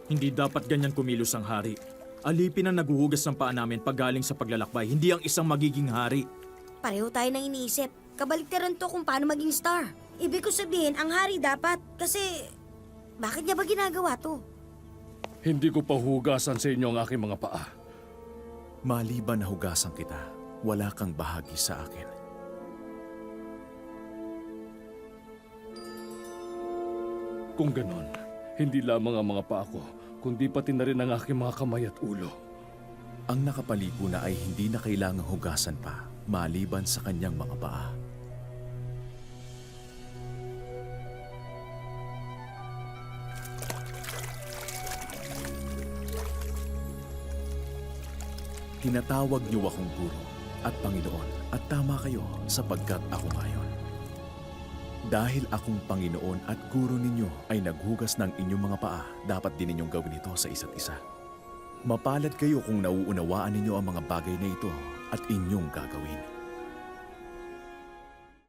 Hindi dapat ganyan kumilos ang hari. Alipin ang naguhugas ng paa namin pag galing sa paglalakbay, hindi ang isang magiging hari. Pareho tayo nang iniisip. Kabaliktaran to kung paano maging star. Ibig ko sabihin, ang hari dapat. Kasi, bakit niya ba ginagawa to? Hindi ko pa hugasan sa inyo ang aking mga paa. Maliban na hugasan kita, wala kang bahagi sa akin. Kung ganon, hindi lamang ang mga paa ko, kundi pati na rin ang aking mga kamay at ulo. Ang nakapaligo na ay hindi na kailangang hugasan pa, maliban sa kanyang mga paa. Tinatawag niyo akong guro at Panginoon at tama kayo sapagkat ako ngayon. Dahil akong Panginoon at guro ninyo ay naghugas ng inyong mga paa, dapat din ninyong gawin ito sa isa't isa. Mapalad kayo kung nauunawaan ninyo ang mga bagay na ito at inyong gagawin.